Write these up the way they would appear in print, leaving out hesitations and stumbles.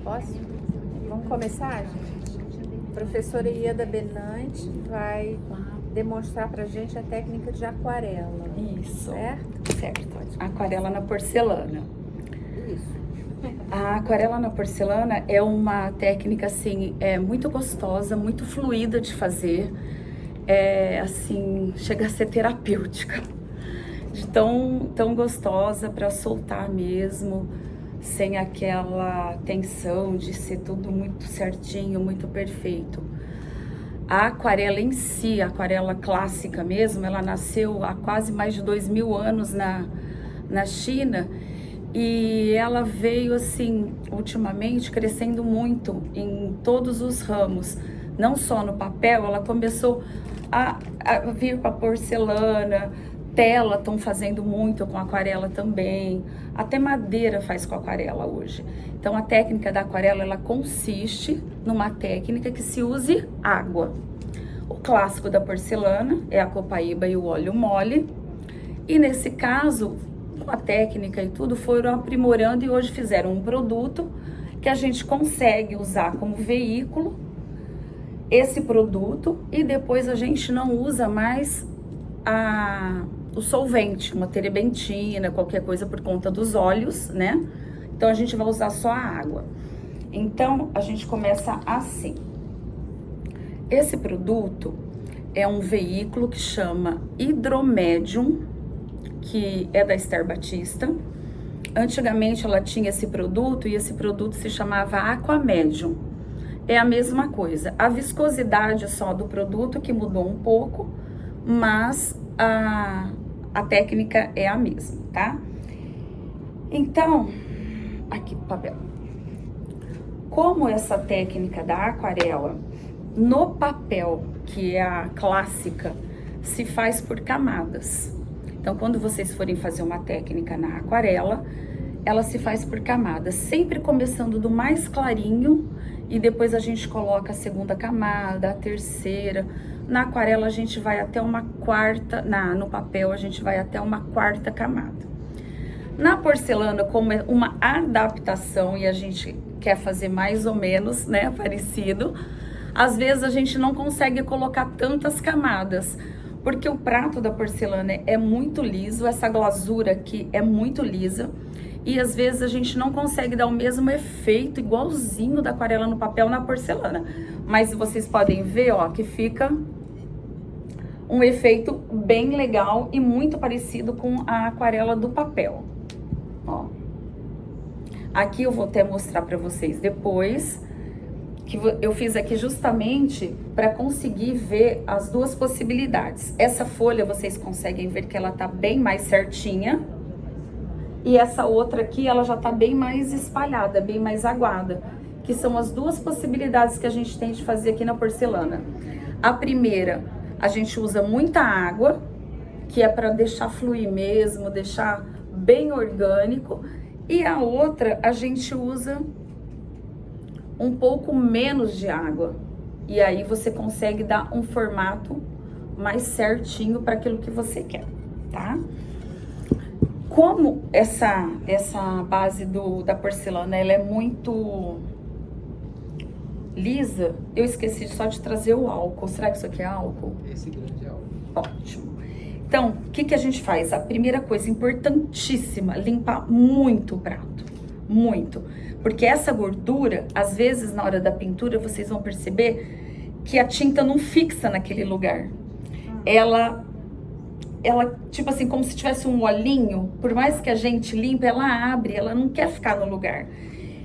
Posso? Vamos começar, gente? A professora Ieda Benante vai demonstrar pra gente a técnica de aquarela. Isso. Certo? Certo. Aquarela na porcelana. Isso. A aquarela na porcelana é uma técnica, assim, muito gostosa, muito fluida de fazer. Assim, chega a ser terapêutica. De tão gostosa para soltar mesmo, sem aquela tensão de ser tudo muito certinho, muito perfeito. A aquarela em si, a aquarela clássica mesmo, ela nasceu há quase mais de 2000 anos na China, e ela veio assim, ultimamente, crescendo muito em todos os ramos, não só no papel. Ela começou a vir para porcelana, tela estão fazendo muito com aquarela também, até madeira faz com aquarela hoje. Então a técnica da aquarela, ela consiste numa técnica que se use água. O clássico da porcelana é a copaíba e o óleo mole, e nesse caso, com a técnica e tudo, foram aprimorando e hoje fizeram um produto que a gente consegue usar como veículo esse produto, e depois a gente não usa mais o solvente, uma terebentina, qualquer coisa, por conta dos óleos, né? Então a gente vai usar só a água. Então a gente começa assim. Esse produto é um veículo que chama Hidromédium, que é da Esther Batista. Antigamente ela tinha esse produto, e esse produto se chamava Aquamédium. É a mesma coisa, a viscosidade só do produto que mudou um pouco, mas a técnica é a mesma, tá? Então, aqui o papel. Como essa técnica da aquarela no papel, que é a clássica, se faz por camadas. Então, quando vocês forem fazer uma técnica na aquarela, ela se faz por camadas, sempre começando do mais clarinho, e depois a gente coloca a segunda camada, a terceira. Na aquarela a gente vai até uma quarta, no papel a gente vai até uma quarta camada. Na porcelana, como é uma adaptação e a gente quer fazer mais ou menos, né, parecido, às vezes a gente não consegue colocar tantas camadas, porque o prato da porcelana é muito liso, essa glasura aqui é muito lisa, e às vezes a gente não consegue dar o mesmo efeito igualzinho da aquarela no papel na porcelana. Mas vocês podem ver, ó, que fica um efeito bem legal e muito parecido com a aquarela do papel. Ó. Aqui eu vou até mostrar para vocês depois, que eu fiz aqui justamente para conseguir ver as duas possibilidades. Essa folha vocês conseguem ver que ela tá bem mais certinha, e essa outra aqui ela já tá bem mais espalhada, bem mais aguada, que são as duas possibilidades que a gente tem de fazer aqui na porcelana. A primeira, a gente usa muita água, que é para deixar fluir mesmo, deixar bem orgânico, e a outra a gente usa um pouco menos de água, e aí você consegue dar um formato mais certinho para aquilo que você quer, tá? Como essa base da porcelana, ela é muito lisa, eu esqueci só de trazer o álcool. Será que isso aqui é álcool? Esse grande é álcool. Ótimo. Então, o que a gente faz? A primeira coisa importantíssima, limpar muito o prato, muito. Porque essa gordura, às vezes na hora da pintura, vocês vão perceber que a tinta não fixa naquele lugar. Ela, tipo assim, como se tivesse um olhinho, por mais que a gente limpe, ela abre, ela não quer ficar no lugar.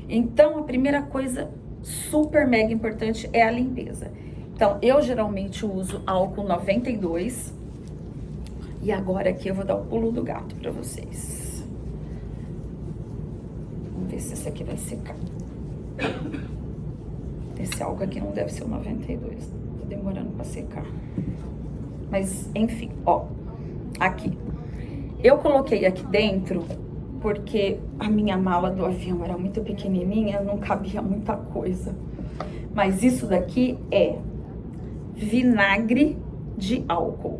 Então, a primeira coisa super mega importante é a limpeza. Então, eu geralmente uso álcool 92. E agora aqui eu vou dar o pulo do gato pra vocês. Vamos ver se esse aqui vai secar. Esse álcool aqui não deve ser o 92. Tá demorando pra secar. Mas, enfim, ó. Aqui. Eu coloquei aqui dentro porque a minha mala do avião era muito pequenininha, não cabia muita coisa. Mas isso daqui é vinagre de álcool.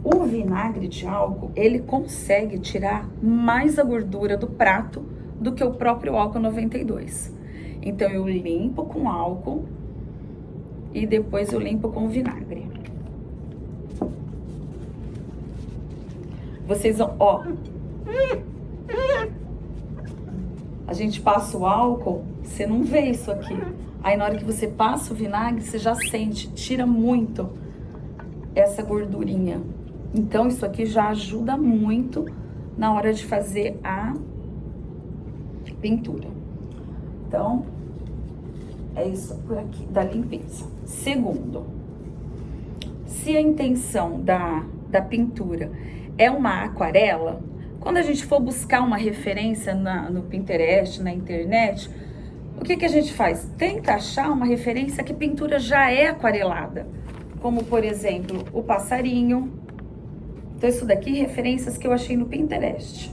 O vinagre de álcool, ele consegue tirar mais a gordura do prato do que o próprio álcool 92. Então, eu limpo com álcool e depois eu limpo com vinagre. Vocês vão, ó. A gente passa o álcool, você não vê isso aqui. Aí na hora que você passa o vinagre, você já sente, tira muito essa gordurinha. Então isso aqui já ajuda muito na hora de fazer a pintura. Então, é isso por aqui, da limpeza. Segundo, se a intenção da pintura é uma aquarela, quando a gente for buscar uma referência no Pinterest, na internet, o que a gente faz? Tenta achar uma referência que a pintura já é aquarelada. Como, por exemplo, o passarinho. Então, isso daqui, referências que eu achei no Pinterest.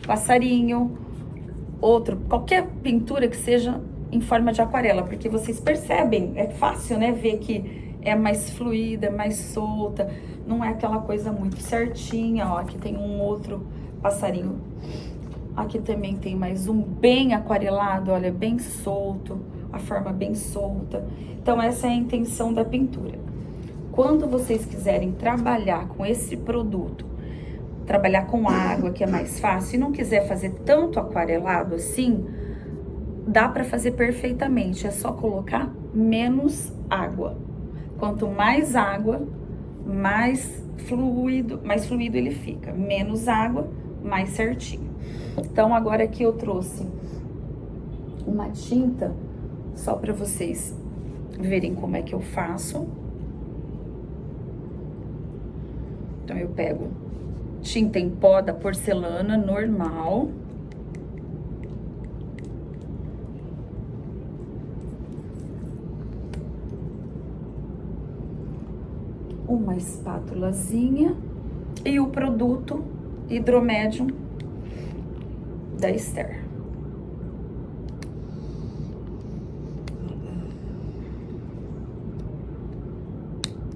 Passarinho, qualquer pintura que seja em forma de aquarela, porque vocês percebem, é fácil, né, ver que é mais fluida, mais solta, não é aquela coisa muito certinha. Ó, aqui tem um outro passarinho, aqui também tem mais um bem aquarelado, olha, bem solto, a forma bem solta. Então essa é a intenção da pintura. Quando vocês quiserem trabalhar com esse produto, trabalhar com água, que é mais fácil, e não quiser fazer tanto aquarelado assim, dá para fazer perfeitamente, é só colocar menos água. Quanto mais água, mais fluido ele fica. Menos água, mais certinho. Então, agora aqui eu trouxe uma tinta, só para vocês verem como é que eu faço. Então, eu pego tinta em pó da porcelana normal. Uma espátulazinha e o produto Hidromédium da Esther.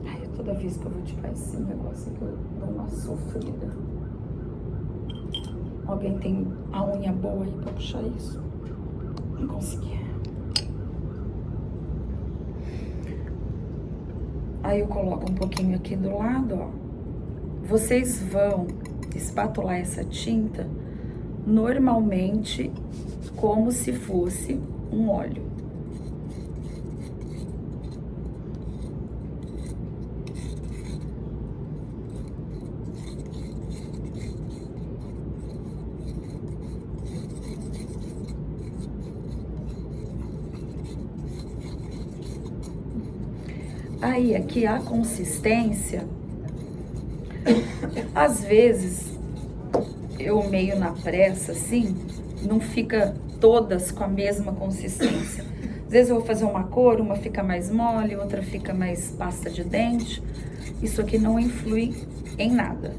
Ai, toda vez que eu vou tirar esse negócio aqui, eu dou uma sofrida. Alguém tem a unha boa aí pra puxar isso? Não consegui. Aí eu coloco um pouquinho aqui do lado, ó. Vocês vão espatular essa tinta normalmente como se fosse um óleo. Aí, aqui a consistência, às vezes, eu meio na pressa, assim, não fica todas com a mesma consistência. Às vezes eu vou fazer uma cor, uma fica mais mole, outra fica mais pasta de dente. Isso aqui não influi em nada.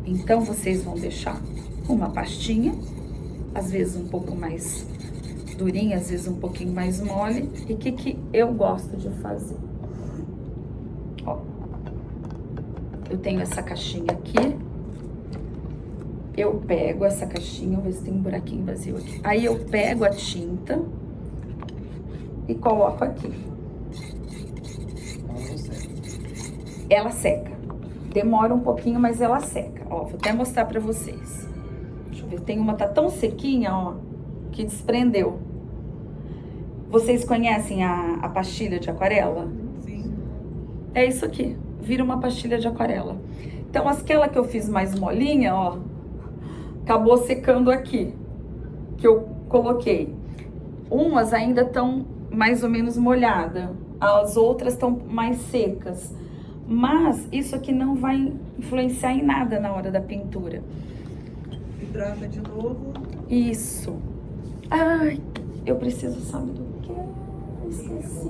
Então, vocês vão deixar uma pastinha, às vezes um pouco mais durinha, às vezes um pouquinho mais mole. E o que eu gosto de fazer? Ó, eu tenho essa caixinha aqui. Eu pego essa caixinha, vou ver se tem um buraquinho vazio aqui. Aí eu pego a tinta e coloco aqui. Ela seca. Demora um pouquinho, mas ela seca. Ó, vou até mostrar pra vocês. Deixa eu ver, tem uma, tá tão sequinha, ó, que desprendeu. Vocês conhecem a pastilha de aquarela? Sim. É isso aqui, vira uma pastilha de aquarela. Então, aquela que eu fiz mais molinha, ó, acabou secando aqui, que eu coloquei. Umas ainda estão mais ou menos molhadas, as outras estão mais secas. Mas isso aqui não vai influenciar em nada na hora da pintura. Hidrata de novo. Isso. Ai, eu preciso, sabe do que? Esqueci.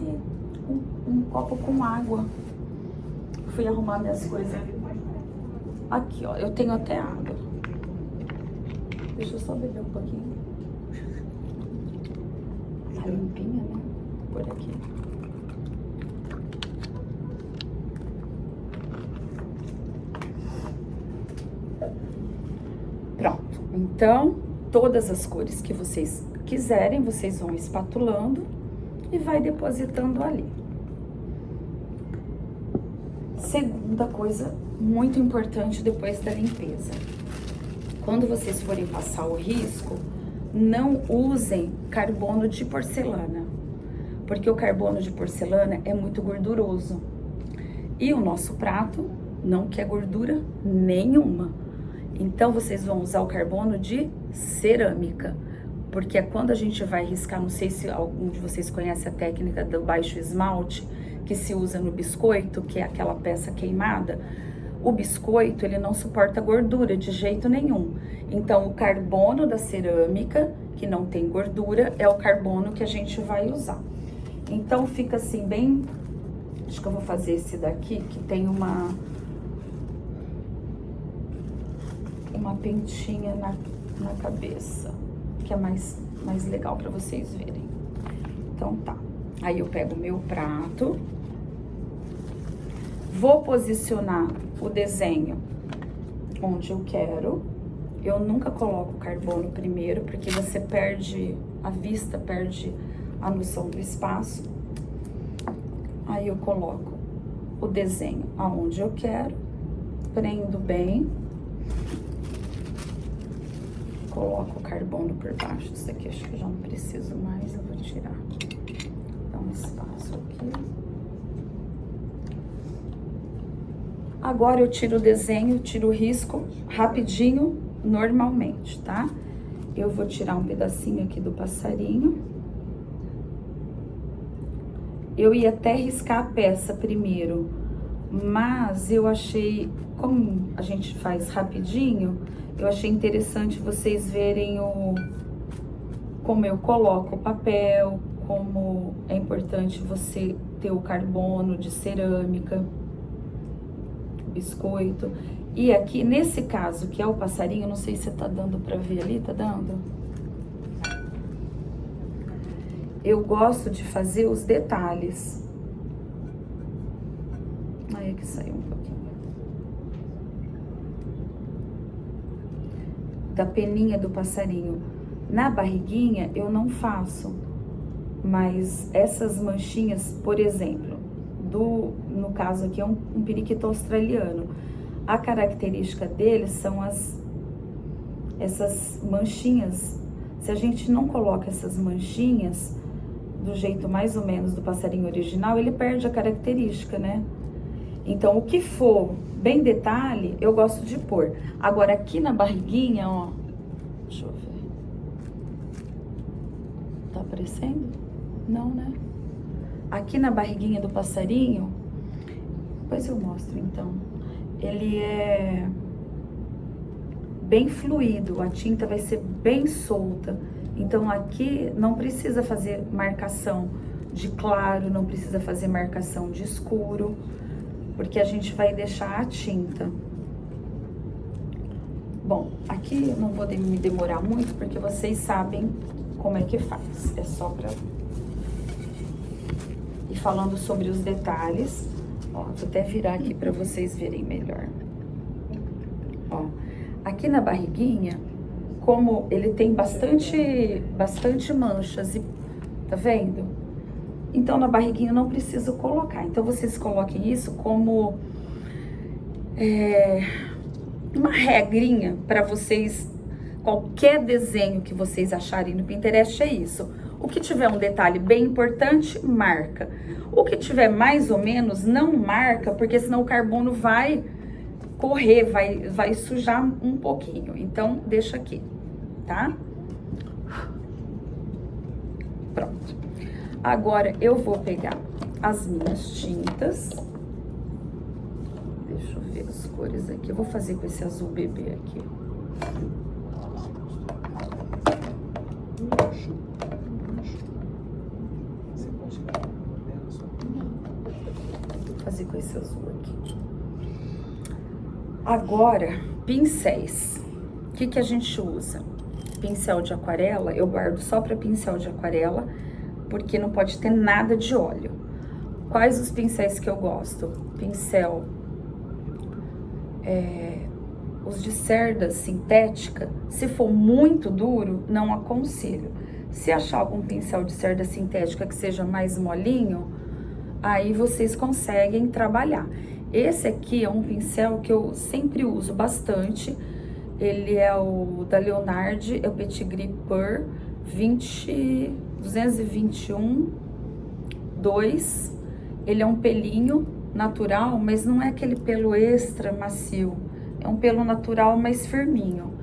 Um copo com água. Fui arrumar minhas coisas. Aqui, ó, eu tenho até água. Deixa eu só beber um pouquinho. Tá limpinha, né? Por aqui. Pronto. Então, todas as cores que vocês quiserem, vocês vão espatulando e vai depositando ali. Segunda coisa muito importante depois da limpeza. Quando vocês forem passar o risco, não usem carbono de porcelana, porque o carbono de porcelana é muito gorduroso. E o nosso prato não quer gordura nenhuma. Então, vocês vão usar o carbono de cerâmica, porque é quando a gente vai riscar, não sei se algum de vocês conhece a técnica do baixo esmalte, que se usa no biscoito, que é aquela peça queimada. O biscoito, ele não suporta gordura de jeito nenhum. Então, o carbono da cerâmica, que não tem gordura, é o carbono que a gente vai usar. Então, fica assim bem... Acho que eu vou fazer esse daqui, que tem uma pentinha na cabeça, que é mais legal para vocês verem. Então tá, aí eu pego o meu prato, vou posicionar o desenho onde eu quero. Eu nunca coloco o carbono primeiro, porque você perde a vista, perde a noção do espaço. Aí eu coloco o desenho aonde eu quero, prendo bem, coloco o carbono por baixo. Isso aqui acho que eu já não preciso mais, eu vou tirar. Dá um espaço aqui. Agora eu tiro o desenho, tiro o risco rapidinho, normalmente, tá? Eu vou tirar um pedacinho aqui do passarinho. Eu ia até riscar a peça primeiro, mas eu achei, como a gente faz rapidinho, eu achei interessante vocês verem como eu coloco o papel, como é importante você ter o carbono de cerâmica, biscoito. E aqui, nesse caso, que é o passarinho, não sei se tá dando pra ver ali, tá dando? Eu gosto de fazer os detalhes. Aí aqui saiu um pouquinho. Da peninha do passarinho. Na barriguinha eu não faço, mas essas manchinhas, por exemplo, no caso aqui é um periquito australiano. A característica deles são essas manchinhas. Se a gente não coloca essas manchinhas do jeito mais ou menos do passarinho original, ele perde a característica, né? Então, o que for bem detalhe, eu gosto de pôr. Agora, aqui na barriguinha, ó, deixa eu ver. Tá aparecendo? Não, né? Aqui na barriguinha do passarinho, depois eu mostro, então. Ele é bem fluido, a tinta vai ser bem solta. Então, aqui não precisa fazer marcação de claro, não precisa fazer marcação de escuro, porque a gente vai deixar a tinta. Bom, aqui eu não vou me demorar muito, porque vocês sabem como é que faz. É só pra ir falando sobre os detalhes. Ó, vou até virar aqui pra vocês verem melhor. Ó, aqui na barriguinha, como ele tem bastante manchas, e tá vendo? Então, na barriguinha eu não preciso colocar. Então, vocês coloquem isso como uma regrinha para vocês. Qualquer desenho que vocês acharem no Pinterest é isso. O que tiver um detalhe bem importante, marca. O que tiver mais ou menos, não marca, porque senão o carbono vai correr, vai sujar um pouquinho. Então, deixa aqui, tá? Pronto. Agora, eu vou pegar as minhas tintas. Deixa eu ver as cores aqui. Eu vou fazer com esse azul bebê aqui. Vou fazer com esse azul aqui. Agora, pincéis. O que a gente usa? Pincel de aquarela, eu guardo só para pincel de aquarela, porque não pode ter nada de óleo. Quais os pincéis que eu gosto? Pincel os de cerda sintética, se for muito duro, não aconselho. Se achar algum pincel de cerda sintética que seja mais molinho, aí vocês conseguem trabalhar. Esse aqui é um pincel que eu sempre uso bastante. Ele é o da Leonardo, é o Petit Gris Pearl 221 2. Ele é um pelinho natural, mas não é aquele pelo extra macio. É um pelo natural mais firminho.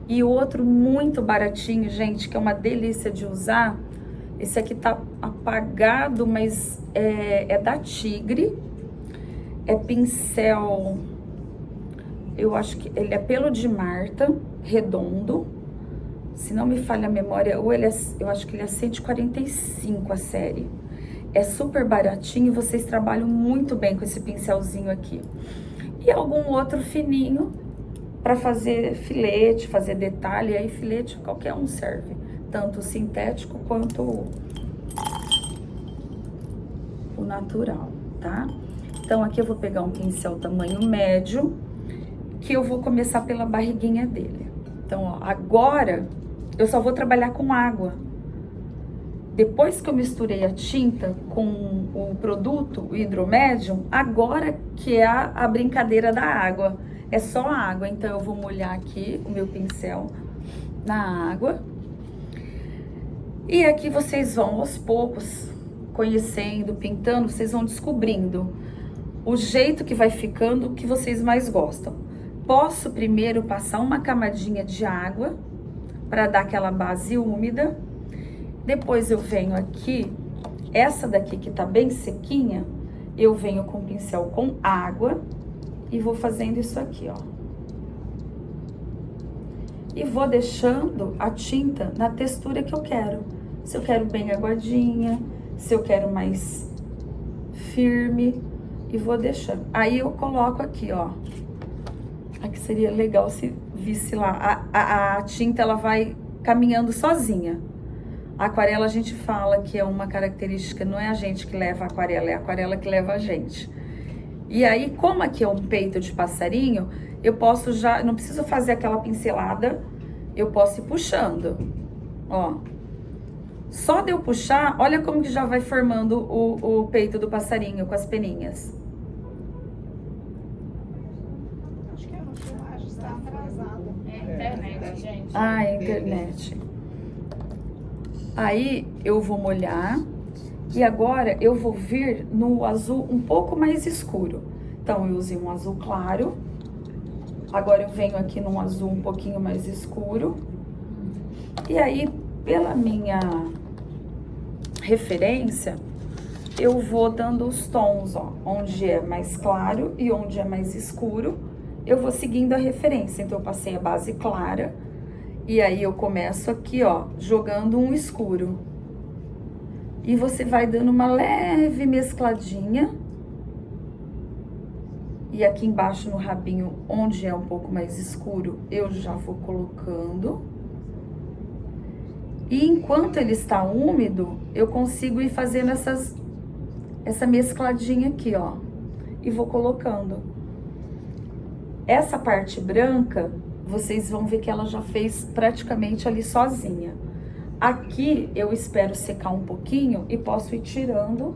E outro muito baratinho, gente, que é uma delícia de usar. Esse aqui tá apagado, mas é da Tigre. É pincel, eu acho que ele é pelo de Marta, redondo. Se não me falha a memória, ou eu acho que ele é 145 a série. É super baratinho e vocês trabalham muito bem com esse pincelzinho aqui. E algum outro fininho para fazer filete, fazer detalhe. Aí filete qualquer um serve, tanto o sintético quanto o natural, tá? Então aqui eu vou pegar um pincel tamanho médio, que eu vou começar pela barriguinha dele. Então, ó, agora eu só vou trabalhar com água. Depois que eu misturei a tinta com o produto, o hidromédium, agora que é a brincadeira da água. É só a água, então eu vou molhar aqui o meu pincel na água. E aqui vocês vão aos poucos, conhecendo, pintando, vocês vão descobrindo o jeito que vai ficando, o que vocês mais gostam. Posso primeiro passar uma camadinha de água para dar aquela base úmida. Depois eu venho aqui, essa daqui que tá bem sequinha, eu venho com o pincel com água e vou fazendo isso aqui, ó. E vou deixando a tinta na textura que eu quero. Se eu quero bem aguadinha, se eu quero mais firme, e vou deixando. Aí eu coloco aqui, ó. Aqui seria legal se visse lá. A tinta, ela vai caminhando sozinha. A aquarela, a gente fala que é uma característica, não é a gente que leva a aquarela, é a aquarela que leva a gente. E aí, como aqui é um peito de passarinho, eu posso já, não preciso fazer aquela pincelada, eu posso ir puxando, ó. Só de eu puxar, olha como que já vai formando o peito do passarinho com as peninhas. Acho que a filmagem está atrasada. É a internet, gente. Ah, é a internet. Aí eu vou molhar e agora eu vou vir no azul um pouco mais escuro. Então eu usei um azul claro, agora eu venho aqui num azul um pouquinho mais escuro. E aí, pela minha referência, eu vou dando os tons, ó, onde é mais claro e onde é mais escuro, eu vou seguindo a referência. Então eu passei a base clara e aí eu começo aqui, ó, jogando um escuro. E você vai dando uma leve mescladinha. E aqui embaixo no rabinho, onde é um pouco mais escuro, eu já vou colocando. E enquanto ele está úmido, eu consigo ir fazendo essa mescladinha aqui, ó. E vou colocando. Essa parte branca, vocês vão ver que ela já fez praticamente ali sozinha. Aqui eu espero secar um pouquinho e posso ir tirando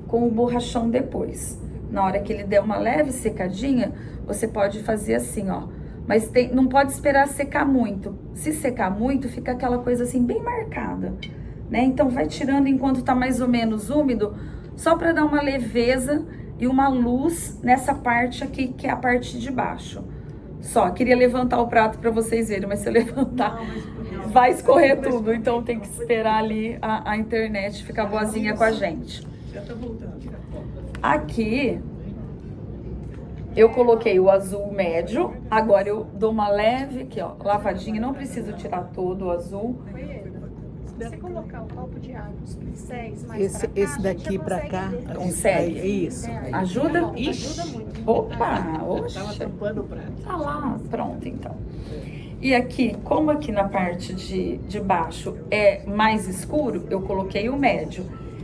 com o borrachão depois. Na hora que ele der uma leve secadinha, você pode fazer assim, ó. Mas não pode esperar secar muito. Se secar muito, fica aquela coisa assim bem marcada, né? Então vai tirando enquanto tá mais ou menos úmido, só para dar uma leveza e uma luz nessa parte aqui, que é a parte de baixo. Só, queria levantar o prato para vocês verem, mas se eu levantar, vai escorrer tudo. Então tem que esperar ali a internet ficar boazinha com a gente. Já tá voltando. Aqui, eu coloquei o azul médio, agora eu dou uma leve aqui, ó, lavadinha, não preciso tirar todo o azul. Se você colocar o copo de água, os pincéis mais pra cá, Esse daqui pra cá, Consegue? Isso. Ajuda? Não, ajuda muito. Opa, oxe. Tava tampando o prato. Tá lá, pronto então. E aqui, como aqui na parte de baixo é mais escuro, eu coloquei o médio.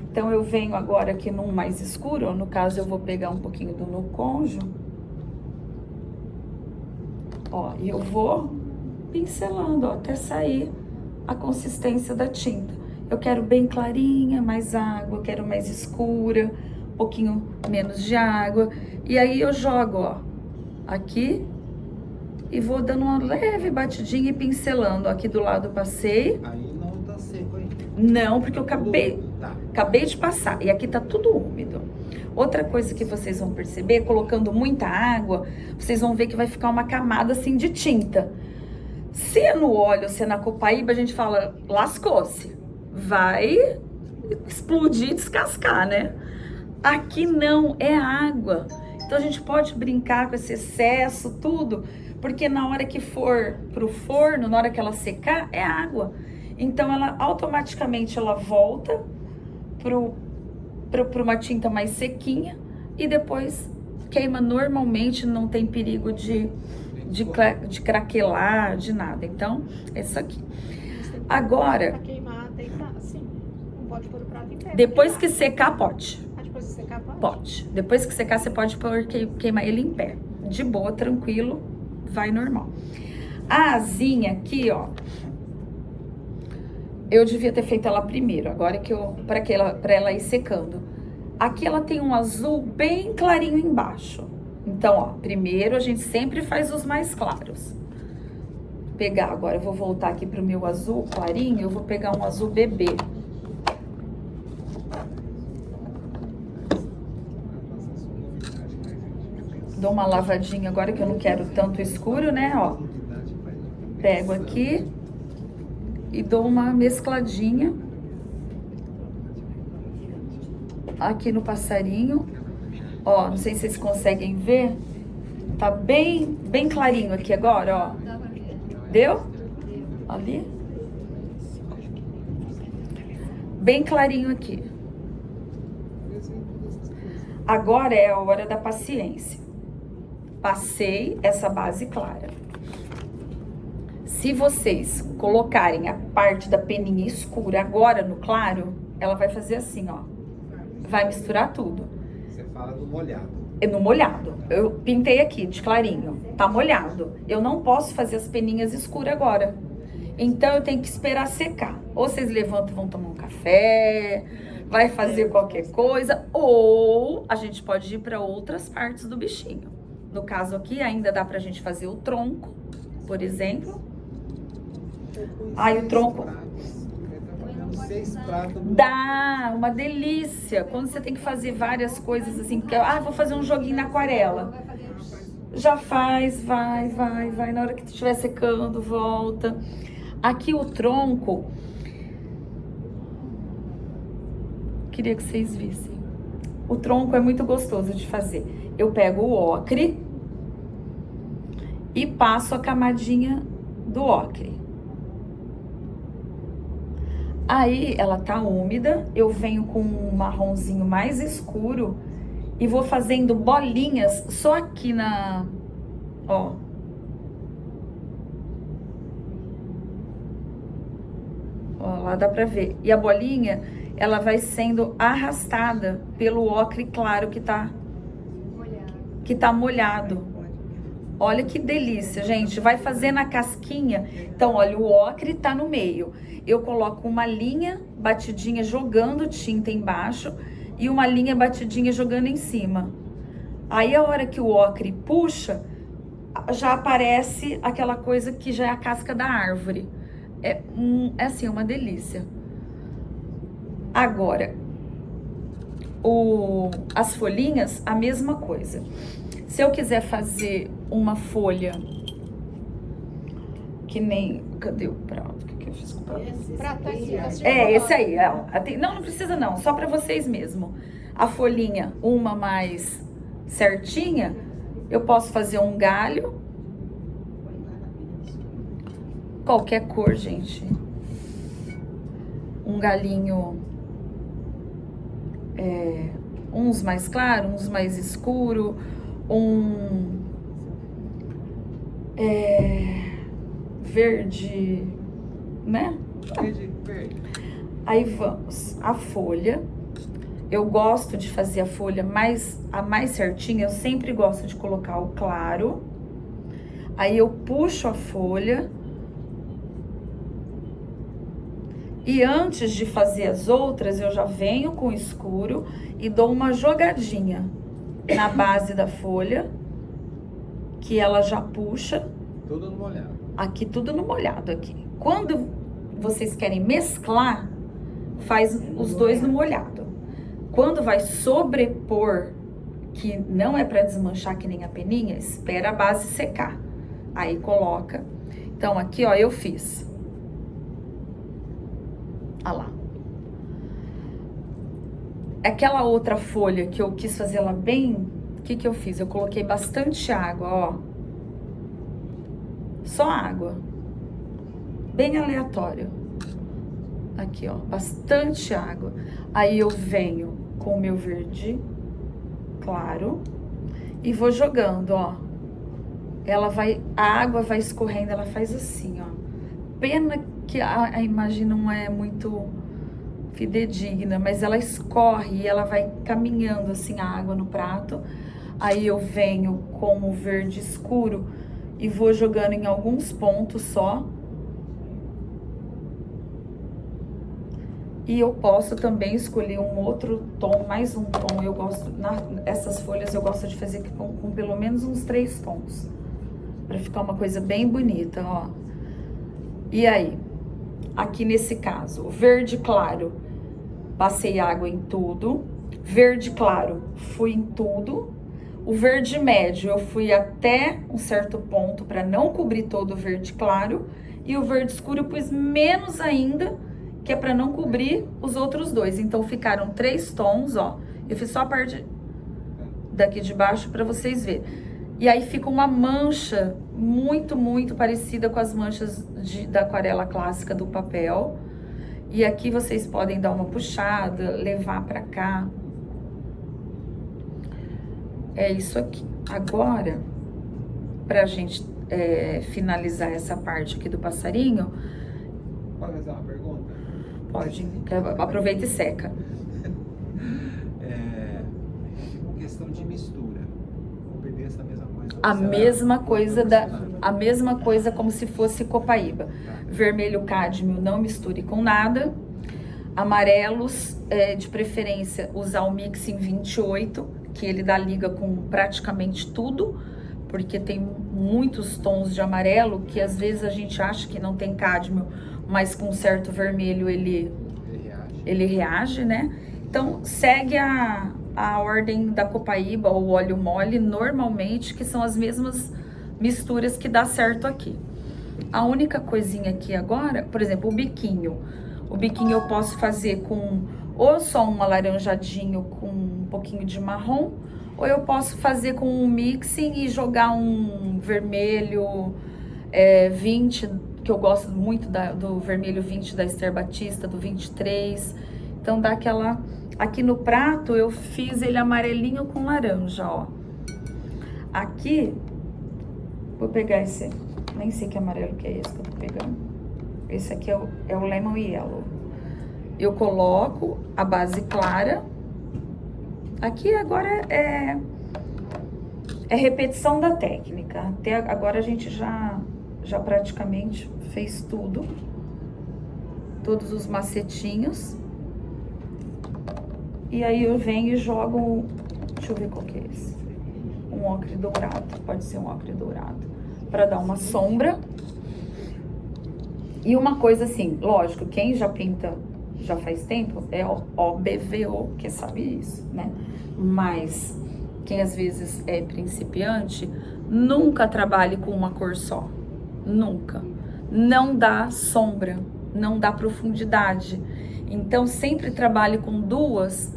Então eu venho agora aqui num mais escuro, ó, no caso eu vou pegar um pouquinho do No Conjo. Ó, e eu vou pincelando, ó, até sair a consistência da tinta. Eu quero bem clarinha, mais água, quero mais escura, um pouquinho menos de água. E aí eu jogo, ó, aqui e vou dando uma leve batidinha e pincelando. Aqui do lado eu passei. Aí não tá seco ainda. Não, porque eu acabei Tá. de passar. E aqui tá tudo úmido. Outra coisa que vocês vão perceber, colocando muita água, vocês vão ver que vai ficar uma camada assim de tinta. Se é no óleo, se é na copaíba, a gente fala, lascou-se. Vai explodir, descascar, né? Aqui não, é água. Então a gente pode brincar com esse excesso, tudo, porque na hora que for pro forno, na hora que ela secar, é água. Então ela automaticamente ela volta para uma tinta mais sequinha e depois queima normalmente, não tem perigo de craquelar, de nada. Então, é isso aqui. Agora, Pra queimar, tem que estar assim. Não pode pôr o prato em pé. depois que secar, pode. Ah, depois de secar, pode? Pode. Depois que secar, você pode queimar ele em pé. De boa, tranquilo, vai normal. A asinha aqui, ó, eu devia ter feito ela primeiro, agora que eu, pra ela ir secando. Aqui ela tem um azul bem clarinho embaixo. Então, ó, primeiro a gente sempre faz os mais claros. Vou pegar agora, eu vou voltar aqui pro meu azul clarinho, eu vou pegar um azul bebê. Dou uma lavadinha agora que eu não quero tanto escuro, né, ó. Pego aqui e dou uma mescladinha aqui no passarinho. Ó, não sei se vocês conseguem ver. Tá bem clarinho aqui agora, ó. Deu? Ali. Bem clarinho aqui. Agora é a hora da paciência. Passei essa base clara. Se vocês colocarem a parte da peninha escura agora no claro, ela vai fazer assim, ó. Vai misturar tudo. Você fala do molhado. É no molhado. Eu pintei aqui de clarinho. Tá molhado. Eu não posso fazer as peninhas escuras agora. Então eu tenho que esperar secar. Ou vocês levantam e vão tomar um café, vai fazer qualquer coisa, ou a gente pode ir para outras partes do bichinho. No caso aqui ainda dá pra gente fazer o tronco, por exemplo. Aí o tronco 6 pratos. dá uma delícia. Quando você tem que fazer várias coisas assim, porque, vou fazer um joguinho na aquarela. Já faz, vai. Na hora que estiver secando, volta. Aqui o tronco, queria que vocês vissem. O tronco é muito gostoso de fazer. Eu pego o ocre e passo a camadinha do ocre. Aí ela tá úmida, eu venho com um marronzinho mais escuro e vou fazendo bolinhas só aqui na, ó. Ó, lá dá pra ver. E a bolinha, ela vai sendo arrastada pelo ocre claro que tá molhado. Olha que delícia, gente. Vai fazendo a casquinha. Então, olha, o ocre tá no meio. Eu coloco uma linha batidinha jogando tinta embaixo e uma linha batidinha jogando em cima. Aí, a hora que o ocre puxa, já aparece aquela coisa que já é a casca da árvore. É assim, uma delícia. Agora, as folhinhas, a mesma coisa. Se eu quiser fazer uma folha que nem... Cadê o prato? O que eu fiz com o prato? Prato aqui. Esse aí. Não precisa não, só para vocês mesmo. A folhinha, uma mais certinha, eu posso fazer um galho. Qualquer cor, gente. Um galinho... uns mais claros, uns mais escuro, verde, né? Verde. Aí vamos, a folha. Eu gosto de fazer a folha a mais certinha, eu sempre gosto de colocar o claro. Aí eu puxo a folha. E antes de fazer as outras, eu já venho com o escuro e dou uma jogadinha na base da folha, que ela já puxa. Tudo no molhado. Aqui, tudo no molhado aqui. Quando vocês querem mesclar, faz os dois no molhado. Quando vai sobrepor, que não é para desmanchar que nem a peninha, espera a base secar. Aí coloca. Então aqui, ó, eu fiz. Olha lá. Aquela outra folha que eu quis fazer ela bem, o que que eu fiz? Eu coloquei bastante água, ó. Só água. Bem aleatório. Aqui, ó, bastante água. Aí eu venho com o meu verde claro e vou jogando, ó. Ela vai, a água vai escorrendo, ela faz assim, ó. Pena que a imagem não é muito fidedigna, mas ela escorre e ela vai caminhando assim a água no prato. Aí eu venho com o verde escuro e vou jogando em alguns pontos só. E eu posso também escolher um outro tom, mais um tom. Eu gosto, essas folhas eu gosto de fazer com pelo menos uns 3 tons. Pra ficar uma coisa bem bonita, ó. E aí, aqui nesse caso, verde claro, passei água em tudo. Verde claro, fui em tudo. O verde médio, eu fui até um certo ponto para não cobrir todo o verde claro. E o verde escuro eu pus menos ainda, que é para não cobrir os outros dois. Então ficaram 3 tons, ó. Eu fiz só a parte daqui de baixo para vocês verem. E aí fica uma mancha muito, muito parecida com as manchas da aquarela clássica do papel. E aqui vocês podem dar uma puxada, levar para cá. É isso aqui. Agora, pra gente finalizar essa parte aqui do passarinho... Pode fazer uma pergunta? Pode. Aproveita e seca. Tipo questão de mistura. Vou perder essa mesma coisa. A mesma coisa como se fosse copaíba. Vermelho cádmio, não misture com nada. Amarelos, de preferência, usar o mixing 28, que ele dá liga com praticamente tudo, porque tem muitos tons de amarelo que às vezes a gente acha que não tem cádmio, mas com certo vermelho ele reage, né? Então, segue a ordem da copaíba ou óleo mole, normalmente, que são as mesmas misturas que dá certo aqui. A única coisinha aqui agora, por exemplo, o biquinho. O biquinho eu posso fazer com ou só um alaranjadinho com um pouquinho de marrom, ou eu posso fazer com um mixing e jogar um vermelho 20, que eu gosto muito do vermelho 20 da Esther Batista, do 23. Então dá aquela... Aqui no prato eu fiz ele amarelinho com laranja, ó. Aqui, vou pegar esse... Nem sei que amarelo que é esse que eu tô pegando. Esse aqui é o Lemon Yellow. Eu coloco a base clara. Aqui agora é repetição da técnica. Até agora a gente já praticamente fez tudo. Todos os macetinhos. E aí eu venho e jogo... Deixa eu ver qual que é esse. Um ocre dourado. Pode ser um ocre dourado. Para dar uma sombra. E uma coisa assim, lógico, quem já pinta já faz tempo é OBVO, que sabe isso, né? Mas quem às vezes é principiante, nunca trabalhe com uma cor só. Nunca. Não dá sombra, não dá profundidade. Então sempre trabalhe com 2,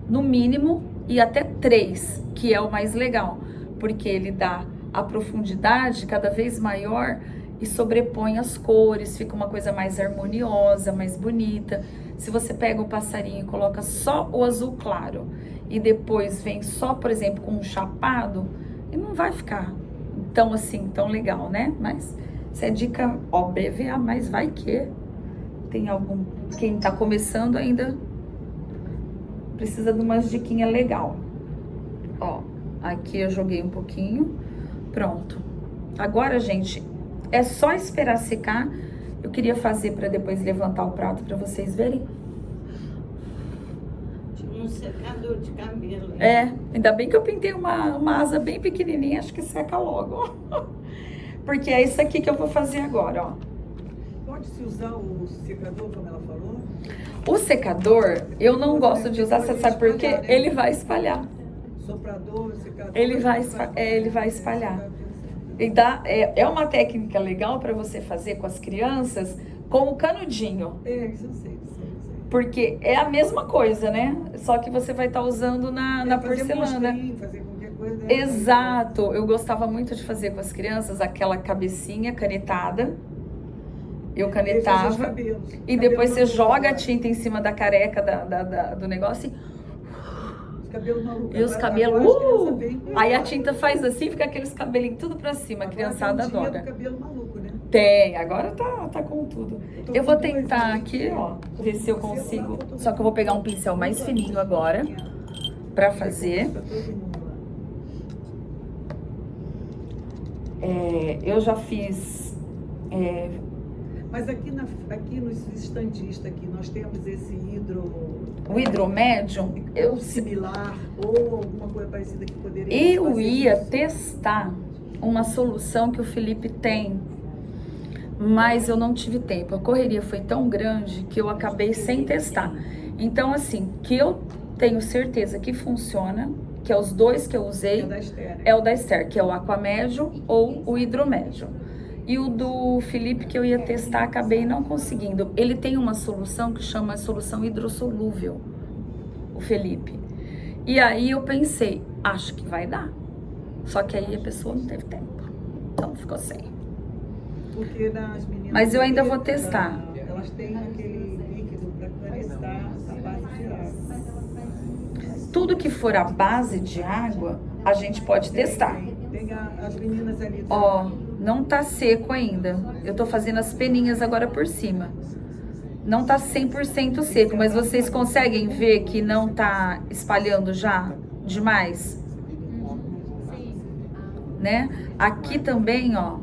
no mínimo, e até 3, que é o mais legal. Porque ele dá a profundidade cada vez maior e sobrepõe as cores, fica uma coisa mais harmoniosa, mais bonita. Se você pega o passarinho e coloca só o azul claro e depois vem só, por exemplo, com um chapado, e não vai ficar tão assim, tão legal, né? Mas isso é dica OBVA, mas vai que tem algum... Quem tá começando ainda precisa de umas diquinhas legal. Ó, aqui eu joguei um pouquinho, pronto. Agora, gente, É só esperar secar. Eu queria fazer para depois levantar o prato para vocês verem. Um secador de cabelo. Ainda bem que eu pintei uma asa bem pequenininha, acho que seca logo. Porque é isso aqui que eu vou fazer agora, ó. Pode-se usar o secador, como ela falou? O secador, eu não gosto de usar, você sabe por quê? Ele vai espalhar. Soprador, secador. Ele vai espalhar. E é uma técnica legal para você fazer com as crianças com o canudinho. Isso eu sei. Porque é a mesma coisa, né? Só que você vai estar usando na porcelana. Fazer qualquer coisa. Exato. Eu gostava muito de fazer com as crianças aquela cabecinha canetada. Eu canetava. E depois você joga a tinta em cima da careca do negócio e os cabelos. Aí a tinta faz assim, fica aqueles cabelinhos tudo pra cima. A criançada adora. Cabelo maluco, né? Tem, agora tá com tudo. Eu vou tentar aqui, ó, ver se eu consigo. Só que eu vou pegar um pincel mais fininho agora pra fazer. Eu já fiz. Mas aqui nos estantistas aqui, nós temos esse O hidromédium, similar ou alguma coisa parecida que poderia eu ia testar uma solução que o Felipe tem, mas eu não tive tempo. A correria foi tão grande que eu acabei sem testar. Então, assim, que eu tenho certeza que funciona, que é os dois que eu usei, é o da Esther, que é o Aquamédium ou o Hidromédium. E o do Felipe que eu ia testar, acabei não conseguindo. Ele tem uma solução que chama solução hidrossolúvel, o Felipe. E aí eu pensei, acho que vai dar. Só que aí a pessoa não teve tempo. Então ficou sem. Porque nas meninas. Mas eu ainda vou testar. Elas têm aquele líquido para clarear a base de água. Tudo que for a base de água, a gente pode testar. Tem as meninas ali. Ó, não tá seco ainda. Eu tô fazendo as peninhas agora por cima. Não tá 100% seco, mas vocês conseguem ver que não tá espalhando já demais? Né? Aqui também, ó.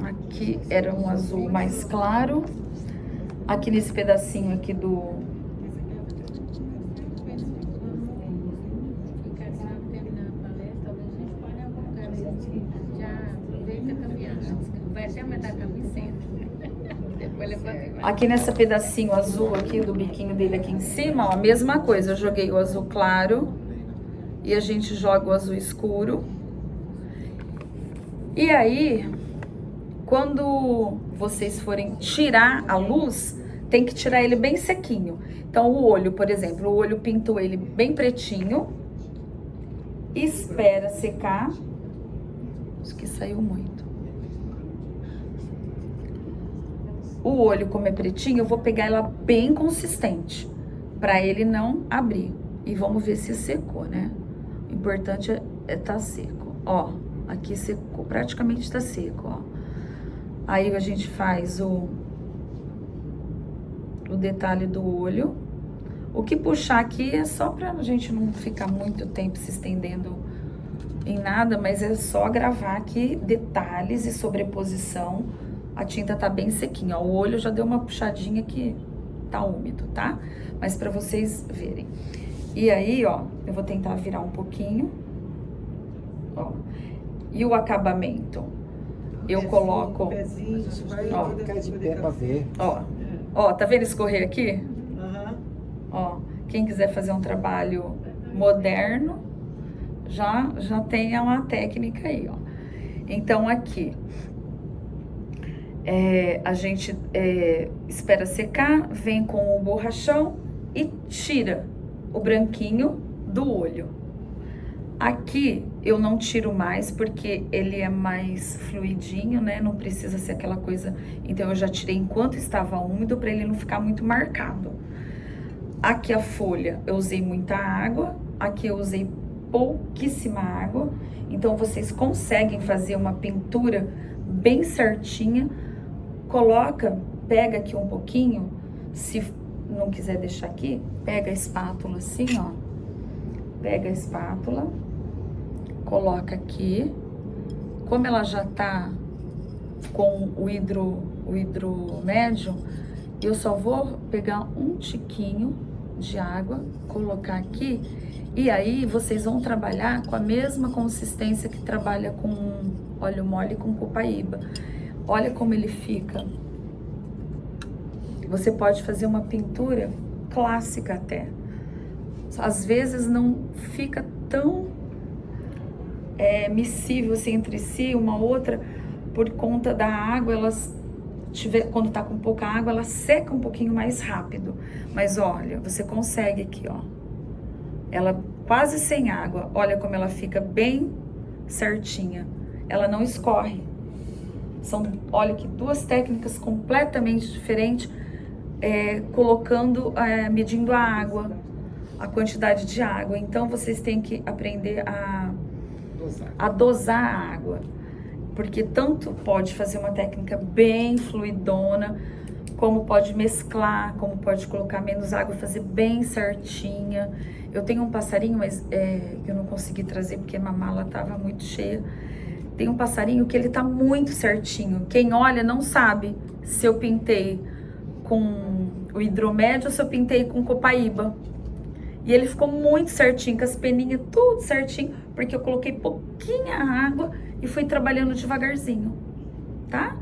Aqui era um azul mais claro. Aqui nesse pedacinho aqui do... Aqui nesse pedacinho azul aqui do biquinho dele aqui em cima, ó, a mesma coisa. Eu joguei o azul claro e a gente joga o azul escuro. E aí, quando vocês forem tirar a luz, tem que tirar ele bem sequinho. Então o olho, por exemplo, o olho pintou ele bem pretinho. Espera secar. Acho que saiu muito. O olho, como é pretinho, eu vou pegar ela bem consistente, para ele não abrir. E vamos ver se secou, né? O importante é tá seco. Ó, aqui secou, praticamente tá seco, ó. Aí a gente faz o detalhe do olho. O que puxar aqui é só pra gente não ficar muito tempo se estendendo em nada, mas é só gravar aqui detalhes e sobreposição. A tinta tá bem sequinha, ó. O olho já deu uma puxadinha que tá úmido, tá? Mas pra vocês verem. E aí, ó, eu vou tentar virar um pouquinho, ó. E o acabamento? Eu coloco... Ó, ficar de pé pra ver. Ó, tá vendo escorrer aqui? Ó, quem quiser fazer um trabalho moderno, já tem uma técnica aí, ó. Então, aqui... a gente espera secar, vem com o borrachão e tira o branquinho do olho. Aqui eu não tiro mais porque ele é mais fluidinho, né? Não precisa ser aquela coisa. Então eu já tirei enquanto estava úmido para ele não ficar muito marcado. Aqui a folha eu usei muita água, aqui eu usei pouquíssima água. Então vocês conseguem fazer uma pintura bem certinha. Coloca, pega aqui um pouquinho, se não quiser deixar aqui, pega a espátula assim, ó. Pega a espátula, coloca aqui. Como ela já tá com o hidromédio, eu só vou pegar um tiquinho de água, colocar aqui, e aí vocês vão trabalhar com a mesma consistência que trabalha com óleo mole com copaíba. Olha como ele fica. Você pode fazer uma pintura clássica até. Às vezes não fica tão miscível assim entre si, uma outra, por conta da água, quando tá com pouca água, ela seca um pouquinho mais rápido. Mas olha, você consegue aqui, ó. Ela quase sem água. Olha como ela fica bem certinha. Ela não escorre. Olha que duas técnicas completamente diferentes, medindo a água, a quantidade de água. Então vocês têm que aprender a dosar a água, porque tanto pode fazer uma técnica bem fluidona, como pode mesclar, como pode colocar menos água e fazer bem certinha. Eu tenho um passarinho, mas eu não consegui trazer porque a mala estava muito cheia. Tem um passarinho que ele tá muito certinho. Quem olha não sabe se eu pintei com o hidromédio ou se eu pintei com copaíba. E ele ficou muito certinho, com as peninhas tudo certinho, porque eu coloquei pouquinha água e fui trabalhando devagarzinho, tá?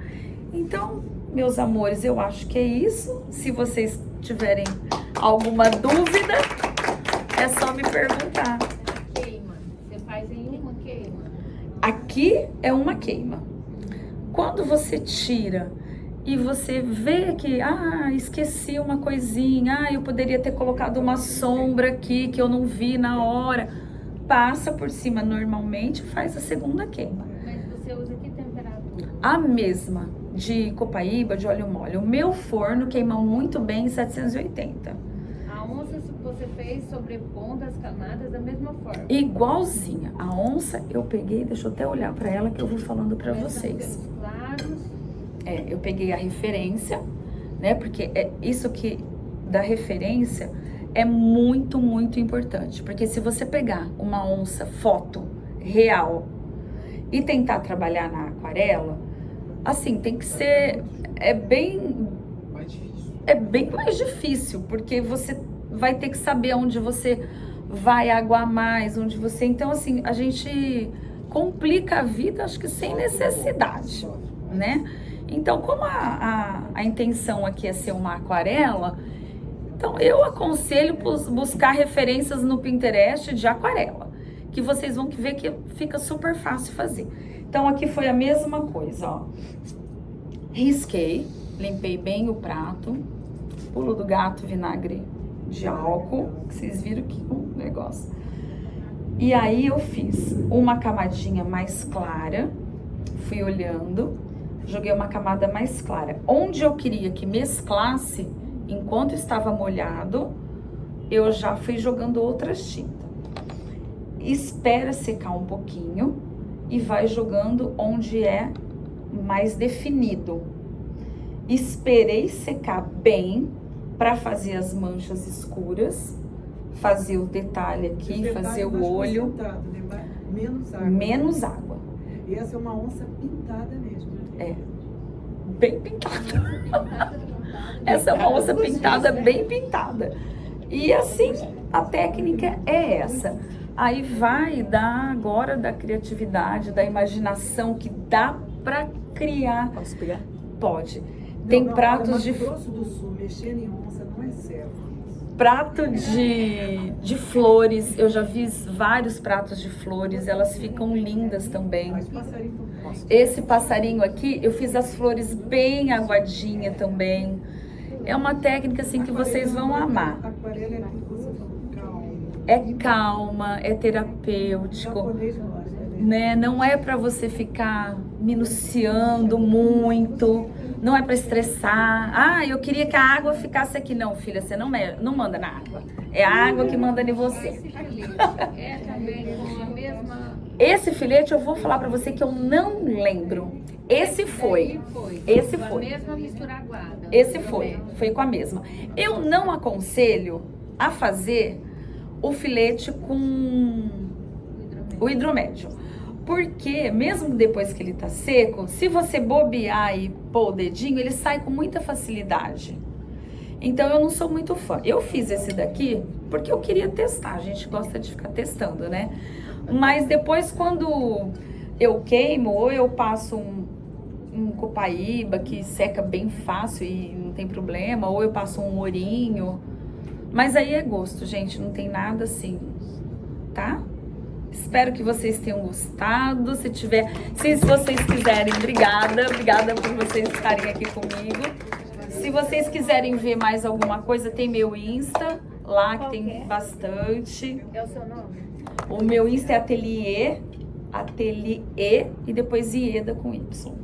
Então, meus amores, eu acho que é isso. Se vocês tiverem alguma dúvida, é só me perguntar. Queima. Você faz em uma queima. Aqui é uma queima. Quando você tira e você vê que, esqueci uma coisinha, eu poderia ter colocado uma sombra aqui que eu não vi na hora, passa por cima normalmente e faz a segunda queima. Mas você usa que temperatura? A mesma, de copaíba, de óleo mole. O meu forno queima muito bem em 780. A onça você fez sobrepondo as camadas da mesma forma? Igualzinha. A onça eu peguei, deixa eu até olhar para ela que eu vou falando para vocês. Claros. Eu peguei a referência, né? Porque isso que da referência é muito, muito importante. Porque se você pegar uma onça foto real e tentar trabalhar na aquarela, assim, tem que ser... bem mais difícil, porque você vai ter que saber onde você vai aguar mais, onde você... Então, assim, a gente complica a vida, acho que sem necessidade, né? Então, como a intenção aqui é ser uma aquarela, então eu aconselho buscar referências no Pinterest de aquarela, que vocês vão ver que fica super fácil fazer. Então, aqui foi a mesma coisa, ó. Risquei, limpei bem o prato, pulo do gato, vinagre de álcool, que vocês viram que negócio. E aí eu fiz uma camadinha mais clara, fui olhando, joguei uma camada mais clara. Onde eu queria que mesclasse, enquanto estava molhado, eu já fui jogando outras tintas. Espera secar um pouquinho e vai jogando onde é mais definido. Esperei secar bem para fazer as manchas escuras, fazer o detalhe aqui, fazer o olho. Né? Menos água. Menos água. E essa é uma onça pintada mesmo. Bem pintada. Essa é uma onça pintada, bem pintada. E assim, a técnica é essa. Aí vai dar agora da criatividade, da imaginação que dá pra criar. Posso pegar? Pode. Tem pratos de... Grosso do Sul, mexer em onça não é certo. Prato de flores, eu já vi vários pratos de flores, elas ficam lindas também. Mas passarinho não. Esse passarinho aqui, eu fiz as flores bem aguadinha também. É uma técnica assim que vocês vão amar. Aquarela é aquilo que você falou, calma. É calma, é terapêutico, Japonês gosta, né? Não é para você ficar minuciando muito, não é para estressar. Eu queria que a água ficasse aqui. Não, filha, você não manda na água. É a água que manda em você. Esse filete também com a mesma... Esse filete eu vou falar para você que eu não lembro. Esse foi. Esse foi. A mesma mistura aguada. Esse foi com a mesma. Eu não aconselho a fazer o filete com o hidromédio. Porque mesmo depois que ele tá seco, se você bobear e pôr o dedinho, ele sai com muita facilidade. Então eu não sou muito fã. Eu fiz esse daqui porque eu queria testar. A gente gosta de ficar testando, né? Mas depois quando eu queimo, ou eu passo um copaíba que seca bem fácil e não tem problema, ou eu passo um ourinho. Mas aí é gosto, gente, não tem nada assim, tá? Espero que vocês tenham gostado. Se vocês quiserem, obrigada por vocês estarem aqui comigo. Se vocês quiserem ver mais alguma coisa, tem meu Insta lá, que tem bastante. É o seu nome? O meu Insta é ateliê e depois Ieda com Y.